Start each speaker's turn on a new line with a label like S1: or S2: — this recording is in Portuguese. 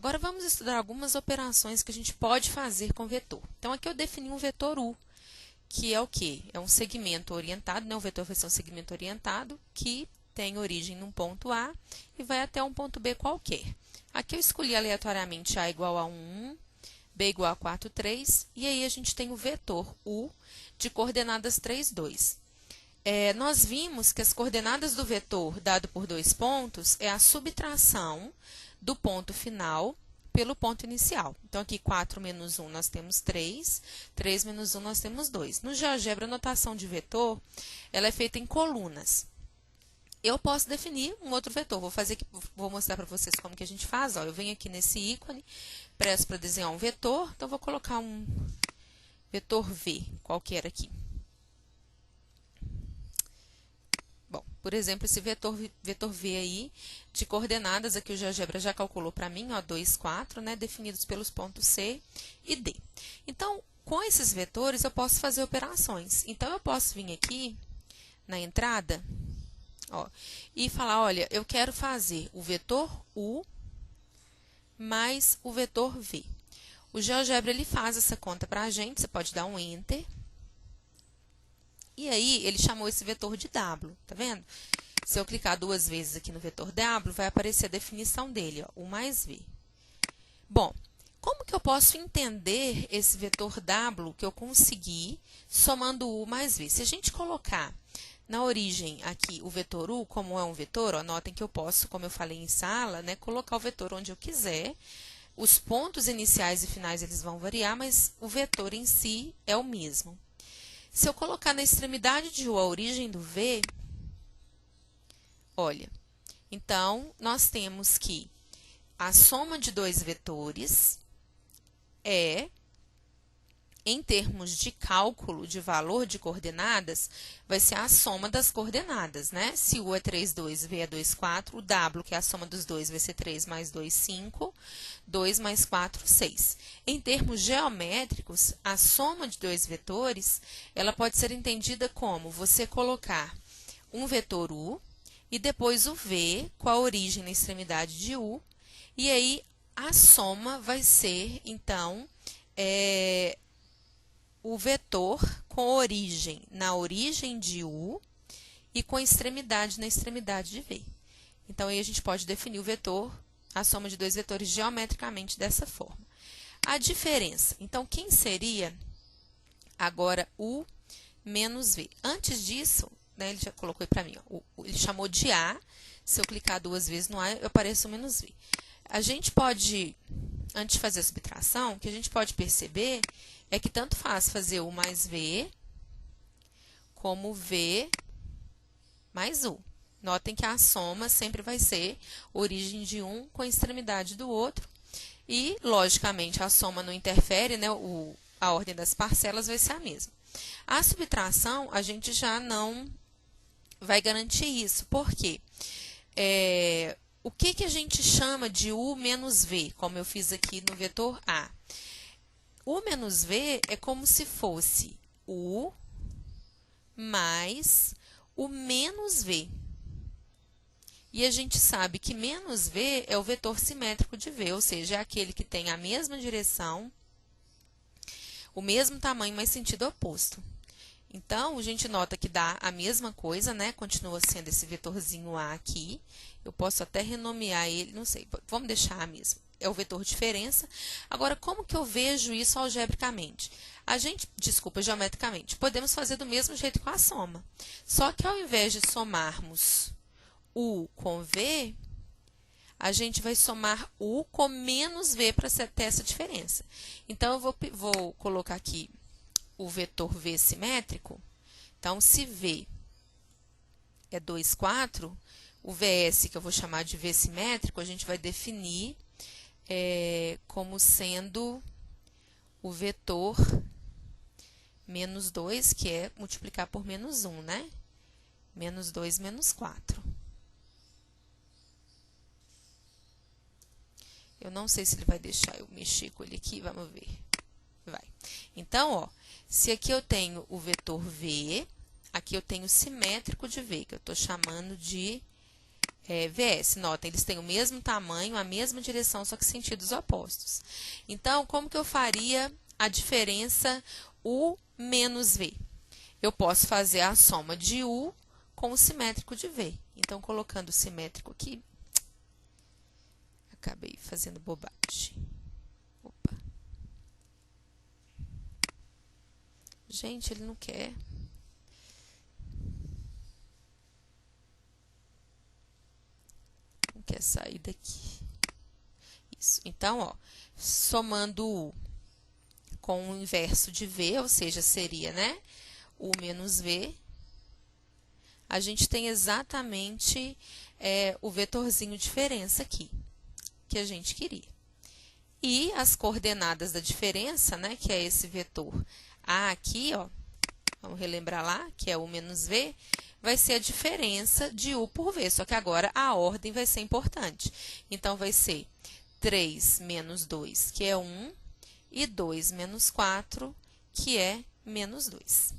S1: Agora vamos estudar algumas operações que a gente pode fazer com vetor. Então, aqui eu defini um vetor U, que é o quê? É um segmento orientado, né? O vetor vai ser um segmento orientado que tem origem num ponto A e vai até um ponto B qualquer. Aqui eu escolhi aleatoriamente A igual a 1, B igual a 4, 3, e aí a gente tem o vetor U de coordenadas 3, 2. Nós vimos que as coordenadas do vetor dado por dois pontos é a subtração do ponto final pelo ponto inicial. Então, aqui 4 menos 1 nós temos 3, 3 menos 1 nós temos 2. No GeoGebra, a notação de vetor ela é feita em colunas. Eu posso definir um outro vetor. Vou mostrar para vocês como que a gente faz. Ó, eu venho aqui nesse ícone, presto para desenhar um vetor, então vou colocar um vetor V, qualquer aqui. Bom, por exemplo, esse vetor V aí, de coordenadas, aqui o GeoGebra já calculou para mim, ó, 2, 4, né, definidos pelos pontos C e D. Então, com esses vetores, eu posso fazer operações. Então, eu posso vir aqui na entrada, ó, e falar, olha, eu quero fazer o vetor U mais o vetor V. O GeoGebra, ele faz essa conta para a gente, você pode dar um Enter. E aí, ele chamou esse vetor de W, tá vendo? Se eu clicar duas vezes aqui no vetor W, vai aparecer a definição dele, ó, U mais V. Bom, como que eu posso entender esse vetor W que eu consegui somando U mais V? Se a gente colocar na origem aqui o vetor U, como é um vetor, ó, notem que eu posso, como eu falei em sala, né, colocar o vetor onde eu quiser. Os pontos iniciais e finais eles vão variar, mas o vetor em si é o mesmo. Se eu colocar na extremidade de U a origem do V, olha, então, nós temos que a soma de dois vetores é, em termos de cálculo de valor de coordenadas, vai ser a soma das coordenadas, né? Se U é 3, 2, V é 2, 4, o W, que é a soma dos dois, vai ser 3 mais 2, 5, 2 mais 4, 6. Em termos geométricos, a soma de dois vetores, ela pode ser entendida como você colocar um vetor U e depois o V com a origem na extremidade de U, e aí a soma vai ser, então, o vetor com origem na origem de U e com extremidade na extremidade de V. Então, aí a gente pode definir o vetor, a soma de dois vetores geometricamente dessa forma. A diferença, então, quem seria agora U menos V? Antes disso, né, ele já colocou aí para mim, ó, ele chamou de A, se eu clicar duas vezes no A, eu apareço o menos V. A gente pode, antes de fazer a subtração, o que a gente pode perceber é que tanto faz fazer U mais V, como V mais U. Notem que a soma sempre vai ser origem de um com a extremidade do outro. E, logicamente, a soma não interfere, né? A ordem das parcelas vai ser a mesma. A subtração, a gente já não vai garantir isso. Por quê? O que a gente chama de U menos V, como eu fiz aqui no vetor A? U menos V é como se fosse U mais o menos V. E a gente sabe que menos V é o vetor simétrico de V, ou seja, é aquele que tem a mesma direção, o mesmo tamanho, mas sentido oposto. Então, a gente nota que dá a mesma coisa, né? Continua sendo esse vetorzinho A aqui. Eu posso até renomear ele, não sei, vamos deixar A mesmo. É o vetor diferença. Agora, como que eu vejo isso algebricamente? Geometricamente. Podemos fazer do mesmo jeito com a soma. Só que ao invés de somarmos U com V, a gente vai somar U com menos V para ter essa diferença. Então, eu vou colocar aqui o vetor V simétrico. Então, se V é 2, 4, o VS, que eu vou chamar de V simétrico, a gente vai definir como sendo o vetor menos 2, que é multiplicar por menos 1, né? Menos 2, menos 4. Eu não sei se ele vai deixar eu mexer com ele aqui, vamos ver. Vai. Então, ó, se aqui eu tenho o vetor V, aqui eu tenho o simétrico de V, que eu estou chamando de VS. Notem, eles têm o mesmo tamanho, a mesma direção, só que sentidos opostos. Então, como que eu faria a diferença U menos V? Eu posso fazer a soma de U com o simétrico de V. Então, colocando o simétrico aqui, acabei fazendo bobagem. Opa. Gente, ele não quer. Não quer sair daqui. Isso. Então, ó, somando U com o inverso de V, ou seja, seria, né, U menos V, a gente tem exatamente o vetorzinho diferença aqui, que a gente queria. E as coordenadas da diferença, né, que é esse vetor A aqui, ó, vamos relembrar lá, que é U menos V, vai ser a diferença de U por V, só que agora a ordem vai ser importante. Então, vai ser 3 menos 2, que é 1, e 2 menos 4, que é menos 2.